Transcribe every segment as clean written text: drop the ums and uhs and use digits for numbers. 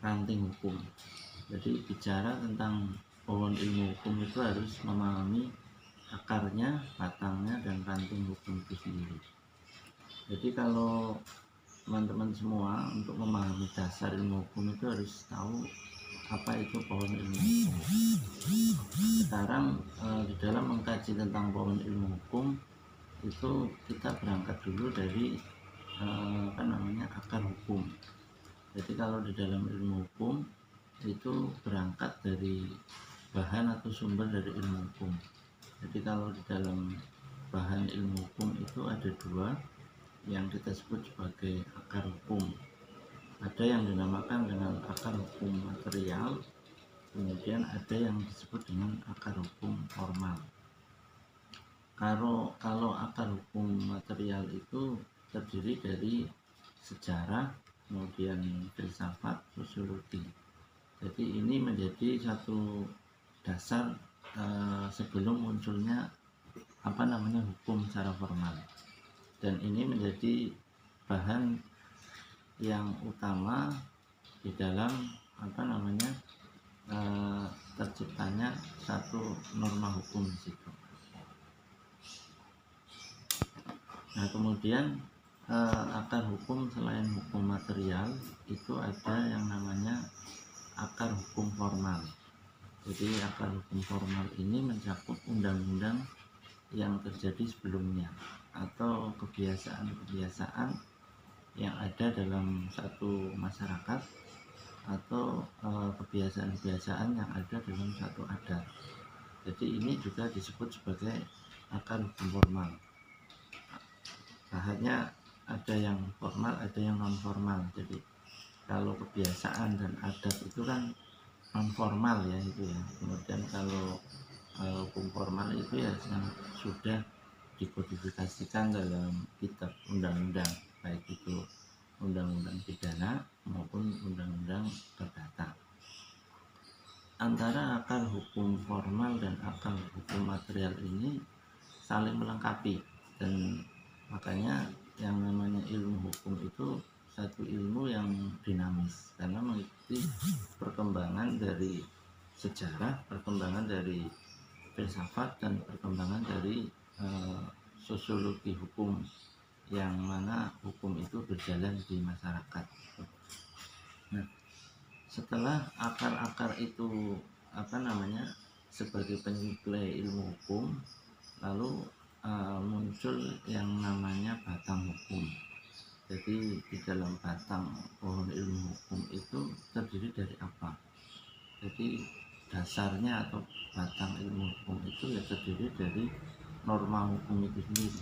ranting hukum. Jadi bicara tentang pohon ilmu hukum itu harus memahami akarnya, batangnya, dan ranting hukum itu sendiri. Jadi kalau teman-teman semua untuk memahami dasar ilmu hukum itu harus tahu apa itu pohon ilmu hukum. Sekarang di dalam mengkaji tentang pohon ilmu hukum itu kita berangkat dulu dari akar hukum. Jadi kalau di dalam ilmu hukum itu berangkat dari bahan atau sumber dari ilmu hukum. Jadi kalau di dalam bahan ilmu hukum itu ada dua yang kita sebut sebagai akar hukum. Ada yang dinamakan dengan akar hukum material, kemudian ada yang disebut dengan akar hukum formal. Kalau akar hukum material itu terdiri dari sejarah, kemudian filsafat, sosiologi. Jadi ini menjadi satu dasar sebelum munculnya hukum secara formal. Dan ini menjadi bahan yang utama di dalam terciptanya satu norma hukum di situ. Nah, kemudian akar hukum selain hukum material itu ada yang namanya akar hukum formal. Jadi akar hukum formal ini mencakup undang-undang yang terjadi sebelumnya atau kebiasaan-kebiasaan yang ada dalam satu masyarakat atau kebiasaan-kebiasaan yang ada dalam satu adat. Jadi ini juga disebut sebagai akar hukum formal. Bahannya ada yang formal, ada yang non formal. Jadi kalau kebiasaan dan adat itu kan non formal ya itu ya. Kemudian kalau hukum formal itu ya sudah dikodifikasikan dalam kitab undang-undang, baik itu undang-undang pidana maupun undang-undang perdata. Antara akar hukum formal dan akar hukum material ini saling melengkapi, dan makanya yang namanya ilmu hukum itu satu ilmu yang dinamis karena mengikuti perkembangan dari sejarah, perkembangan dari filsafat, dan perkembangan dari sosiologi hukum, yang mana hukum itu berjalan di masyarakat. Nah, setelah akar-akar itu sebagai penyuplai ilmu hukum, lalu muncul yang namanya batang hukum. Jadi di dalam batang pohon ilmu hukum itu terdiri dari apa? Jadi dasarnya atau batang ilmu hukum itu ya terdiri dari norma hukum itu sendiri.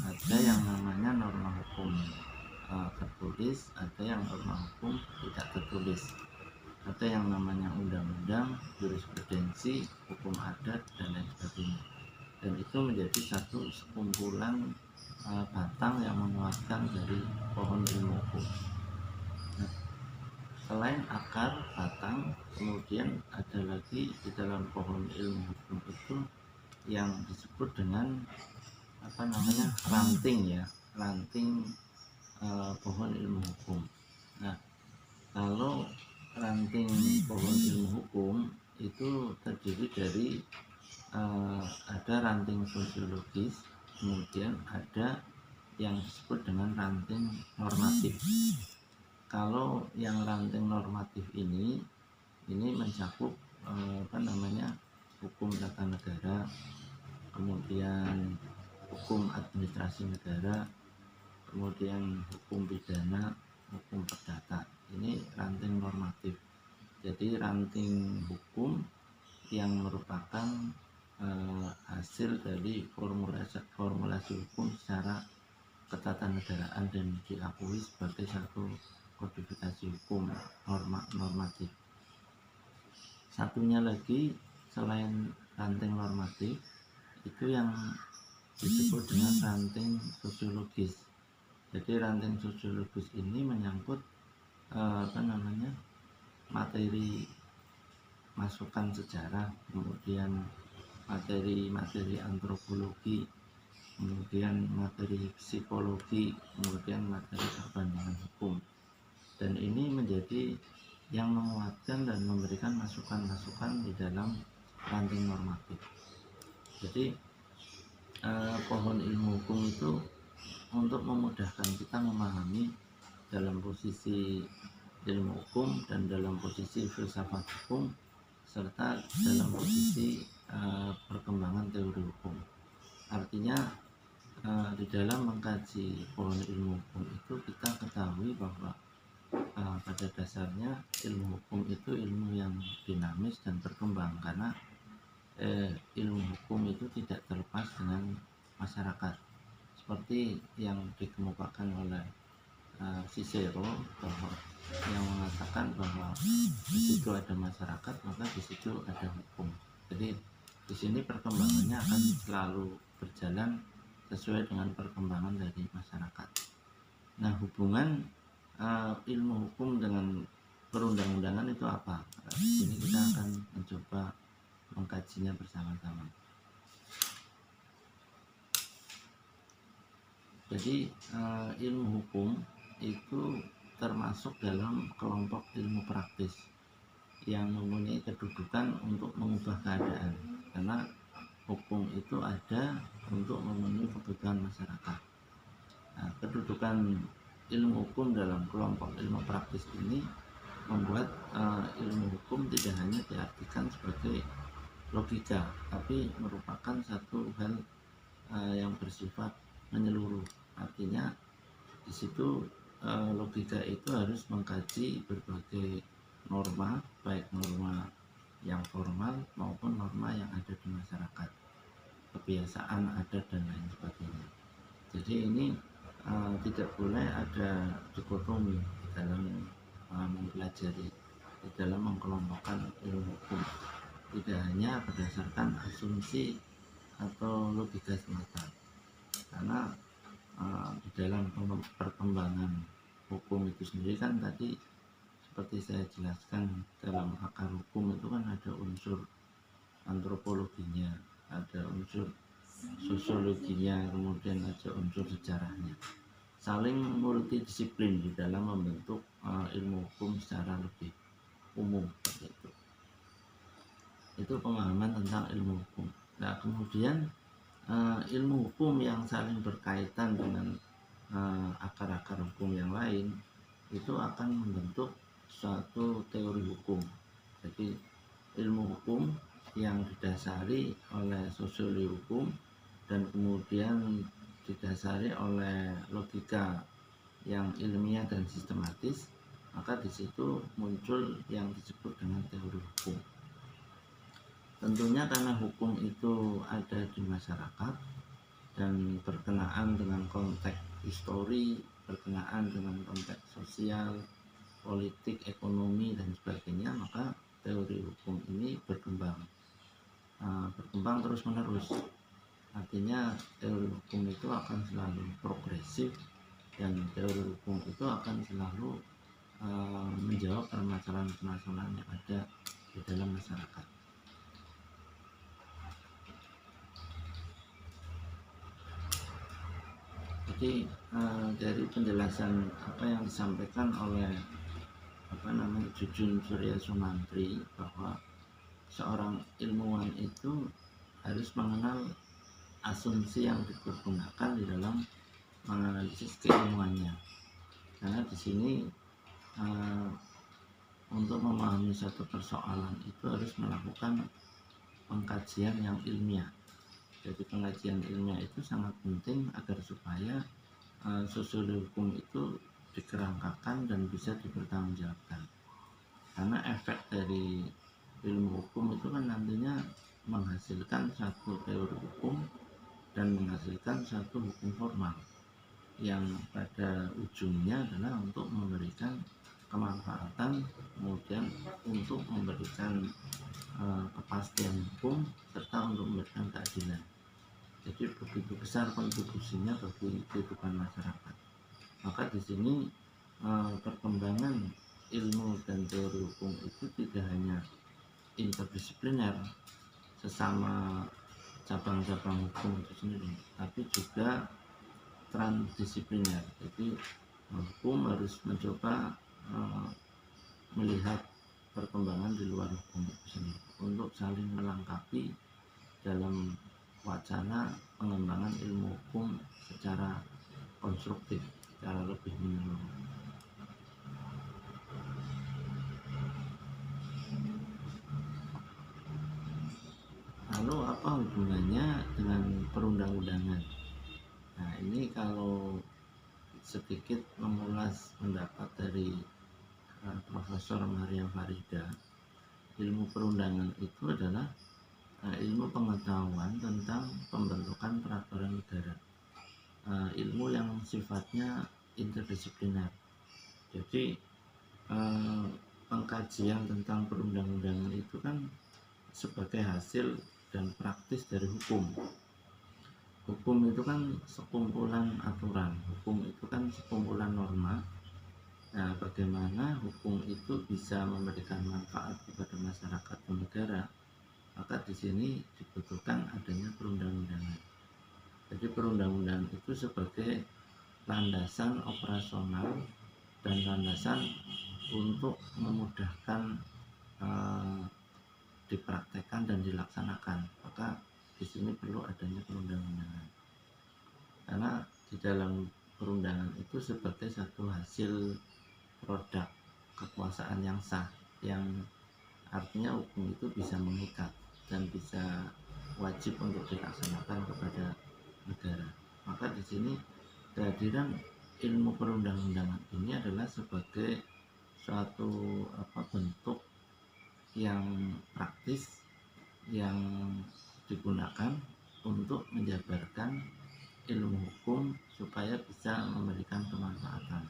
Ada yang namanya norma hukum tertulis, ada yang norma hukum tidak tertulis, ada yang namanya undang-undang, jurisprudensi, hukum adat, dan lain sebagainya. Dan itu menjadi satu sekumpulan batang yang menguatkan dari pohon ilmu hukum. Nah, selain akar, batang, kemudian ada lagi di dalam pohon ilmu hukum itu yang disebut dengan ranting ya, ranting pohon ilmu hukum. Nah, kalau ranting pohon ilmu hukum itu terdiri dari ada ranting sosiologis, kemudian ada yang disebut dengan ranting normatif. Kalau yang ranting normatif ini mencakup hukum tata negara, kemudian hukum administrasi negara, kemudian hukum pidana, hukum perdata. Ini ranting normatif. Jadi ranting hukum yang merupakan hasil dari formulasi hukum secara ketatanegaraan dan diakui sebagai satu kodifikasi hukum normatif. Satunya lagi selain ranting normatif itu yang disebut dengan ranting sosiologis. Jadi ranting sosiologis ini menyangkut materi masukan sejarah, kemudian materi antropologi, kemudian materi psikologi, kemudian materi perbandingan hukum. dan ini menjadi yang menguatkan dan memberikan masukan-masukan di dalam ranting normatif. Jadi pohon ilmu hukum itu untuk memudahkan kita memahami dalam posisi ilmu hukum dan dalam posisi filsafat hukum serta dalam posisi perkembangan teori hukum. Artinya di dalam mengkaji pohon ilmu hukum itu kita ketahui bahwa pada dasarnya ilmu hukum itu ilmu yang dinamis dan berkembang, karena ilmu hukum itu tidak terlepas dengan masyarakat, seperti yang dikemukakan oleh Cicero, bahwa yang mengatakan bahwa di situ ada masyarakat maka di situ ada hukum. Jadi di sini perkembangannya akan selalu berjalan sesuai dengan perkembangan dari masyarakat. Nah, hubungan ilmu hukum dengan perundang-undangan itu apa? Ini kita akan mencoba mengkajinya bersama-sama. Jadi ilmu hukum itu termasuk dalam kelompok ilmu praktis yang mempunyai kedudukan untuk mengubah keadaan, karena hukum itu ada untuk memenuhi kebutuhan masyarakat. Nah, kedudukan ilmu hukum dalam kelompok ilmu praktis ini membuat ilmu hukum tidak hanya diartikan sebagai logika, tapi merupakan satu hal yang bersifat menyeluruh. Artinya di situ logika itu harus mengkaji berbagai norma, baik norma yang formal maupun norma yang ada di masyarakat, kebiasaan, adat, dan lain sebagainya. Jadi ini tidak boleh ada dikotomi di dalam mempelajari, di dalam mengkelompokkan ilmu hukum. Tidak hanya berdasarkan asumsi atau logika semata, karena di dalam perkembangan hukum itu sendiri kan tadi seperti saya jelaskan, dalam akar hukum itu kan ada unsur antropologinya, ada unsur sosiologinya, kemudian ada unsur sejarahnya, saling multidisiplin di dalam membentuk ilmu hukum secara lebih umum seperti itu. Itu pemahaman tentang ilmu hukum. Nah, kemudian ilmu hukum yang saling berkaitan dengan akar-akar hukum yang lain itu akan membentuk suatu teori hukum. Jadi ilmu hukum yang didasari oleh sosiologi hukum dan kemudian didasari oleh logika yang ilmiah dan sistematis, maka di situ muncul yang disebut dengan teori hukum. Tentunya karena hukum itu ada di masyarakat dan berkenaan dengan konteks histori, berkenaan dengan konteks sosial, politik, ekonomi, dan sebagainya, maka teori hukum ini berkembang terus menerus. Artinya teori hukum itu akan selalu progresif dan teori hukum itu akan selalu menjawab permasalahan-permasalahan yang ada di dalam masyarakat. Jadi dari penjelasan apa yang disampaikan oleh Jujun Surya Sumantri, bahwa seorang ilmuwan itu harus mengenal asumsi yang digunakan di dalam menganalisis keilmuannya. Karena di sini untuk memahami satu persoalan itu harus melakukan pengkajian yang ilmiah. Jadi pengajian ilmiah itu sangat penting agar supaya sosiologi hukum itu dikerangkakan dan bisa dipertanggungjawabkan. Karena efek dari ilmu hukum itu kan nantinya menghasilkan satu teori hukum dan menghasilkan satu hukum formal yang pada ujungnya adalah untuk memberikan kemanfaatan, kemudian untuk memberikan kepastian hukum serta untuk memberikan keadilan. Jadi begitu besar kontribusinya bagi kehidupan masyarakat. Maka di sini perkembangan ilmu dan teori hukum itu tidak hanya interdisipliner sesama cabang-cabang hukum itu sendiri, tapi juga transdisipliner. Jadi hukum harus mencoba eh, melihat perkembangan di luar hukum itu sendiri untuk saling melengkapi dalam wacana pengembangan ilmu hukum secara konstruktif, secara lebih menyeluruh. Lalu apa hubungannya dengan perundang-undangan? Nah, ini kalau sedikit mengulas pendapat dari Profesor Maria Farida, ilmu perundangan itu adalah ilmu pengetahuan tentang pembentukan peraturan negara, ilmu yang sifatnya interdisipliner. Jadi pengkajian tentang perundang-undangan itu kan sebagai hasil dan praktis dari hukum. Hukum itu kan sekumpulan aturan, hukum itu kan sekumpulan norma. Nah, bagaimana hukum itu bisa memberikan manfaat kepada masyarakat dan negara, maka di sini dibutuhkan adanya perundang-undangan. Jadi perundang-undangan itu sebagai landasan operasional dan landasan untuk memudahkan dipraktekkan dan dilaksanakan. Maka di sini perlu adanya perundang-undangan. Karena di dalam perundangan itu sebagai satu hasil produk kekuasaan yang sah, yang artinya hukum itu bisa mengikat dan bisa wajib untuk dilaksanakan kepada negara. Maka di sini kehadiran ilmu perundang-undangan ini adalah sebagai suatu bentuk yang praktis yang digunakan untuk menjabarkan ilmu hukum supaya bisa memberikan kemanfaatan.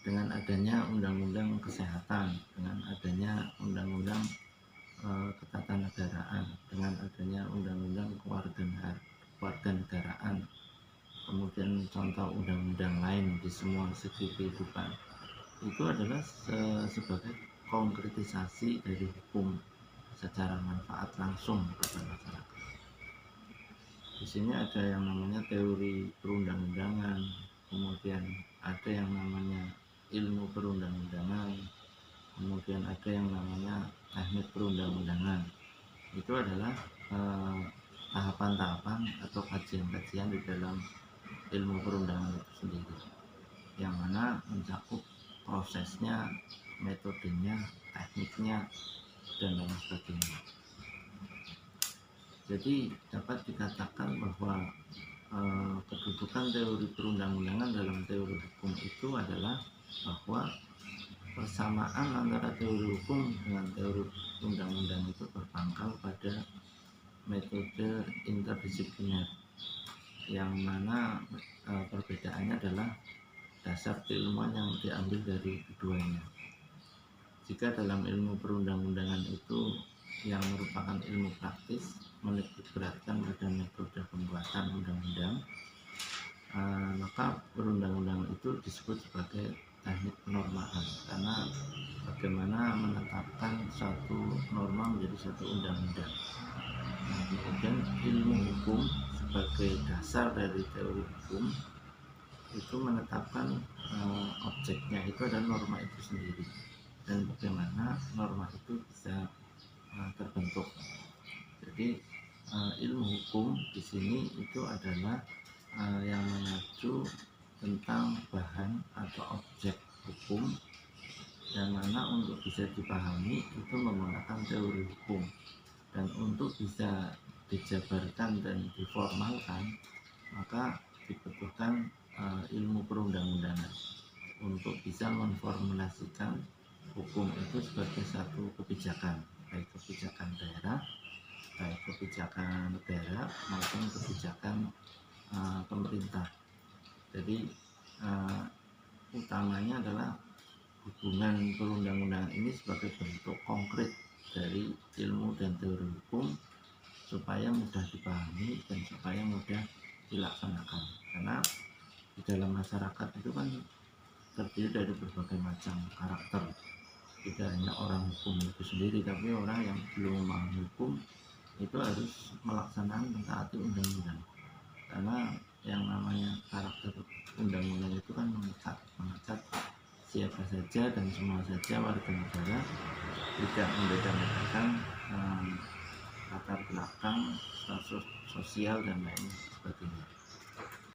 Dengan adanya undang-undang kesehatan, dengan adanya undang-undang ketatanegaraan, dengan adanya undang-undang kewarganegaraan, kemudian contoh undang-undang lain di semua segi kehidupan, itu adalah sebagai konkretisasi dari hukum secara manfaat langsung kepada masyarakat. Di sini ada yang namanya teori perundang-undangan, kemudian ada yang namanya ilmu perundang-undangan, kemudian ada yang namanya teknik perundang-undangan. Itu adalah tahapan-tahapan atau kajian-kajian di dalam ilmu perundangan itu sendiri, yang mana mencakup prosesnya, metodenya, tekniknya, dan lain sebagainya. Jadi dapat dikatakan bahwa kedudukan teori perundang-undangan dalam teori hukum itu adalah bahwa persamaan antara teori hukum dengan teori undang-undang itu berpangkal pada metode interdisipliner, yang mana perbedaannya adalah dasar keilmuan yang diambil dari keduanya. Jika dalam ilmu perundang-undangan itu yang merupakan ilmu praktis menitik beratkan pada metode pembuatan undang-undang, maka perundang-undangan itu disebut sebagai teknik penormaan, karena bagaimana menetapkan satu norma menjadi satu undang-undang. Nah, kemudian ilmu hukum sebagai dasar dari teori hukum itu menetapkan objeknya itu adalah norma itu sendiri, dan bagaimana norma itu bisa terbentuk. Jadi ilmu hukum di sini itu adalah yang mengacu tentang bahan atau objek hukum, yang mana untuk bisa dipahami itu menggunakan teori hukum, dan untuk bisa dijabarkan dan diformalkan maka dibutuhkan ilmu perundang-undangan untuk bisa memformulasikan hukum itu sebagai satu kebijakan, baik kebijakan daerah, baik kebijakan negara maupun kebijakan pemerintah. Jadi utamanya adalah hubungan perundang-undangan ini sebagai bentuk konkret dari ilmu dan teori hukum supaya mudah dipahami dan supaya mudah dilaksanakan. Karena di dalam masyarakat itu kan terdiri dari berbagai macam karakter, tidak hanya orang hukum itu sendiri, tapi orang yang belum memahami hukum itu harus melaksanakan mentaati undang-undang, karena yang namanya karakter undang-undang itu kan mengikat siapa saja dan semua saja warga negara, tidak membeda-bedakan latar belakang, status sosial dan lain sebagainya.